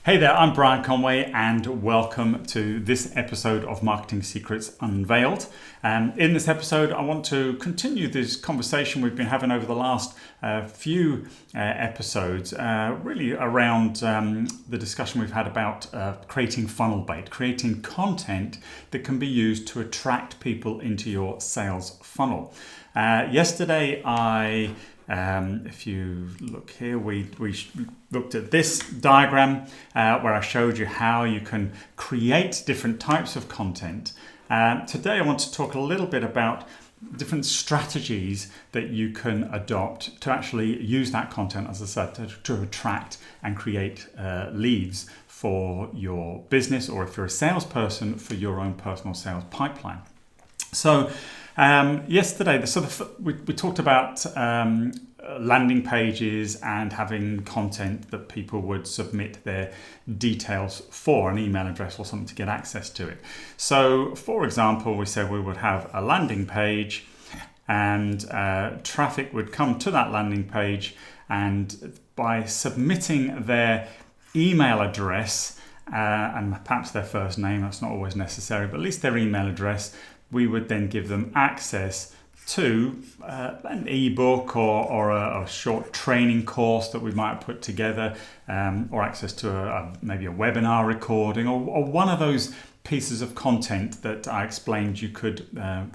Hey there, I'm Brian Conway and welcome to this episode of Marketing Secrets Unveiled. In this episode, I want to continue this conversation we've been having over the last few episodes, really around the discussion we've had about creating funnel bait, creating content that can be used to attract people into your sales funnel. Yesterday, if you look here, we looked at this diagram where I showed you how you can create different types of content. Today I want to talk a little bit about different strategies that you can adopt to actually use that content, as I said, to attract and create leads for your business, or if you're a salesperson, for your own personal sales pipeline. So yesterday, we talked about landing pages and having content that people would submit their details for, an email address or something to get access to it. So, for example, we said we would have a landing page and traffic would come to that landing page, and by submitting their email address and perhaps their first name, that's not always necessary, but at least their email address, we would then give them access to an ebook or a short training course that we might put together, or access to maybe a webinar recording or one of those pieces of content that I explained you could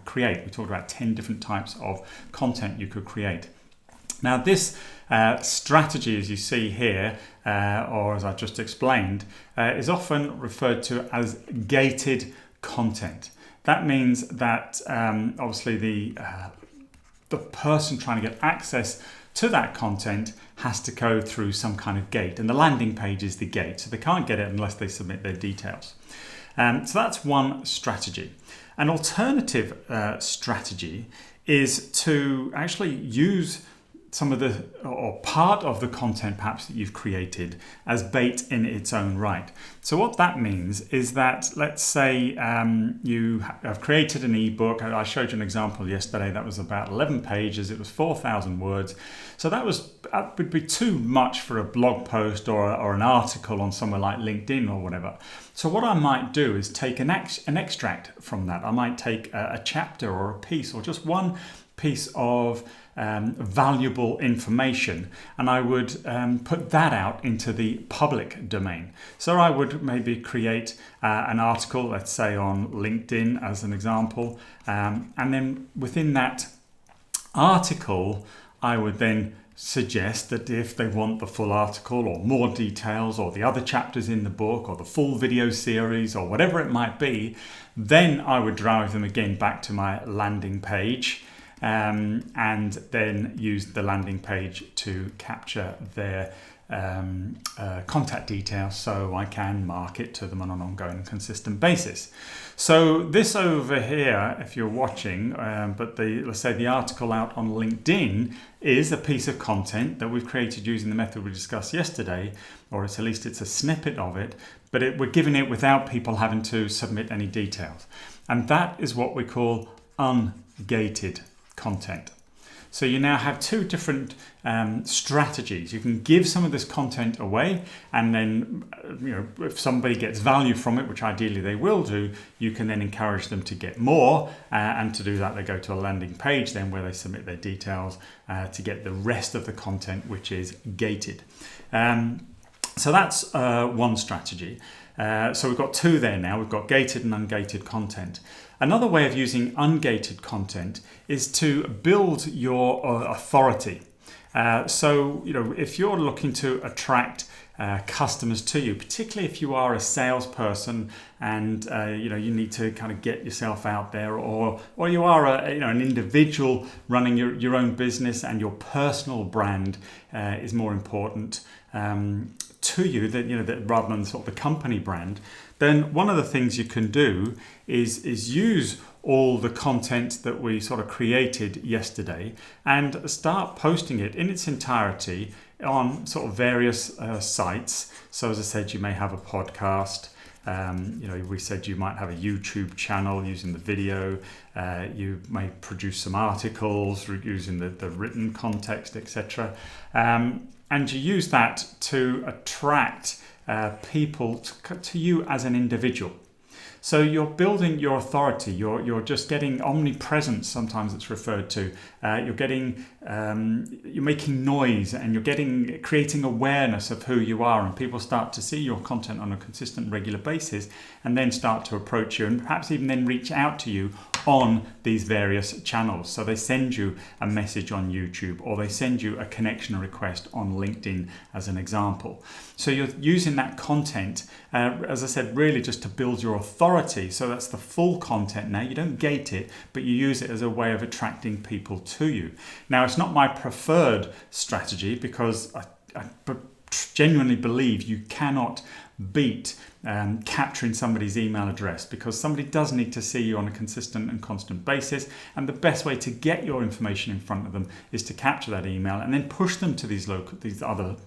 create. We talked about 10 different types of content you could create. Now this strategy, as you see here, or as I just explained, is often referred to as gated content. That means that obviously the person trying to get access to that content has to go through some kind of gate, and the landing page is the gate, so they can't get it unless they submit their details. So that's one strategy. An alternative strategy is to actually use some of the, or part of the content perhaps that you've created as bait in its own right. So what that means is that, let's say you have created an ebook. I showed you an example yesterday that was about 11 pages. It was 4,000 words. So that would be too much for a blog post or an article on somewhere like LinkedIn or whatever. So what I might do is take an extract from that. I might take a chapter or a piece, or just one piece of valuable information, and I would put that out into the public domain. So I would maybe create an article, let's say on LinkedIn as an example, and then within that article I would then suggest that if they want the full article or more details or the other chapters in the book or the full video series or whatever it might be, then I would drive them again back to my landing page, and then use the landing page to capture their contact details so I can market to them on an ongoing, consistent basis. So this over here, if you're watching, let's say the article out on LinkedIn is a piece of content that we've created using the method we discussed yesterday, or at least it's a snippet of it, but we're giving it without people having to submit any details. And that is what we call ungated content. So you now have two different strategies. You can give some of this content away, and then if somebody gets value from it, which ideally they will do, you can then encourage them to get more, and to do that they go to a landing page then where they submit their details to get the rest of the content, which is gated. So that's one strategy. So we've got two there now. We've got gated and ungated content. Another way of using ungated content is to build your authority. So if you're looking to attract customers to you, particularly if you are a salesperson and you need to kind of get yourself out there, or you are an individual running your own business and your personal brand is more important to you that rather than sort of the company brand, then one of the things you can do is use all the content that we sort of created yesterday and start posting it in its entirety on sort of various sites. So as I said, you may have a podcast. We said you might have a YouTube channel using the video. You may produce some articles using the written context, etc. And you use that to attract people to you as an individual. So you're building your authority. You're just getting omnipresence. Sometimes it's referred to. You're making noise, and you're creating awareness of who you are. And people start to see your content on a consistent, regular basis, and then start to approach you, and perhaps even then reach out to you on these various channels. So they send you a message on YouTube, or they send you a connection request on LinkedIn, as an example. So you're using that content, as I said, really just to build your authority. So that's the full content now. You don't gate it, but you use it as a way of attracting people to you. Now, it's not my preferred strategy, because I genuinely believe you cannot beat capturing somebody's email address, because somebody does need to see you on a consistent and constant basis, and the best way to get your information in front of them is to capture that email and then push them to these other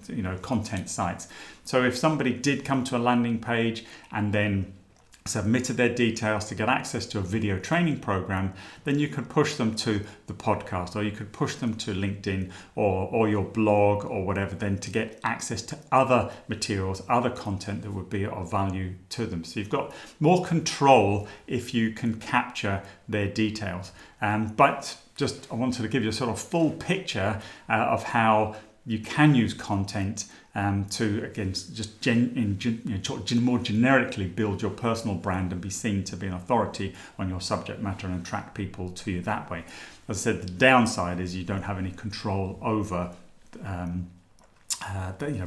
content sites. So if somebody did come to a landing page and then submitted their details to get access to a video training program, then you could push them to the podcast, or you could push them to LinkedIn or your blog or whatever, then to get access to other materials, other content that would be of value to them. So you've got more control if you can capture their details. But I wanted to give you a sort of full picture of how you can use content to, again, just more generically build your personal brand and be seen to be an authority on your subject matter and attract people to you that way. As I said, the downside is you don't have any control over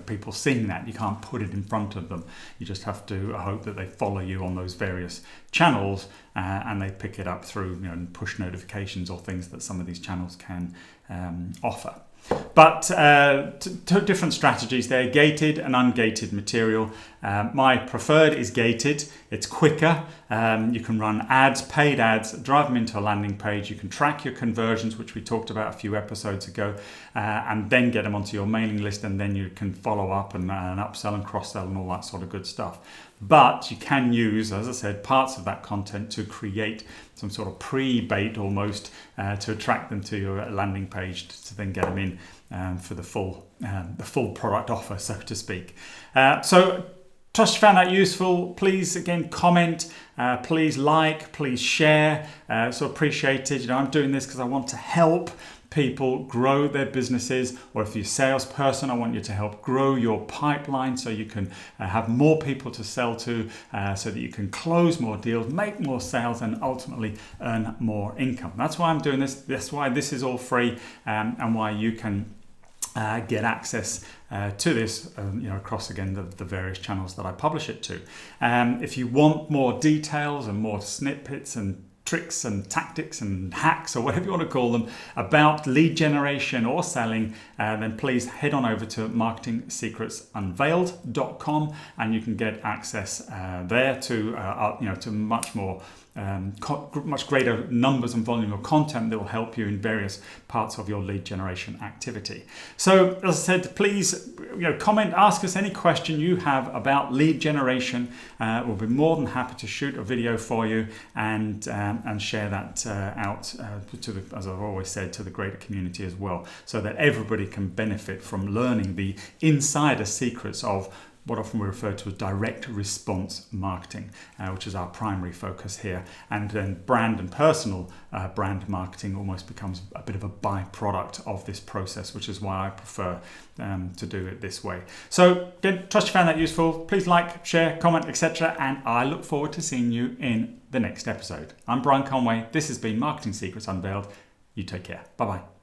people seeing that. You can't put it in front of them. You just have to hope that they follow you on those various channels and they pick it up through push notifications or things that some of these channels can offer. But two different strategies there, gated and ungated material. My preferred is gated. It's quicker. You can run ads, paid ads, drive them into a landing page. You can track your conversions, which we talked about a few episodes ago, and then get them onto your mailing list, and then you can follow up and upsell and cross-sell and all that sort of good stuff. But you can use, as I said, parts of that content to create some sort of pre-bait almost to attract them to your landing page to then get them in for the full product offer, so to speak. So trust you found that useful. Please, again, comment, please like, please share. So appreciated. I'm doing this because I want to help people grow their businesses, or if you're a salesperson, I want you to help grow your pipeline so you can have more people to sell to, so that you can close more deals, make more sales, and ultimately earn more income. That's why I'm doing this. That's why this is all free, and why you can get access to this across, again, the various channels that I publish it to. If you want more details and more snippets and tricks and tactics and hacks, or whatever you want to call them, about lead generation or selling, then please head on over to marketingsecretsunveiled.com, and you can get access there to much more much greater numbers and volume of content that will help you in various parts of your lead generation activity. So, as I said, please comment, ask us any question you have about lead generation. We'll be more than happy to shoot a video for you and share that out to the, as I've always said, to the greater community as well, so that everybody can benefit from learning the insider secrets of what often we refer to as direct response marketing, which is our primary focus here. And then brand and personal brand marketing almost becomes a bit of a byproduct of this process, which is why I prefer to do it this way. So again, trust you found that useful. Please like, share, comment, etc. And I look forward to seeing you in the next episode. I'm Brian Conway. This has been Marketing Secrets Unveiled. You take care. Bye-bye.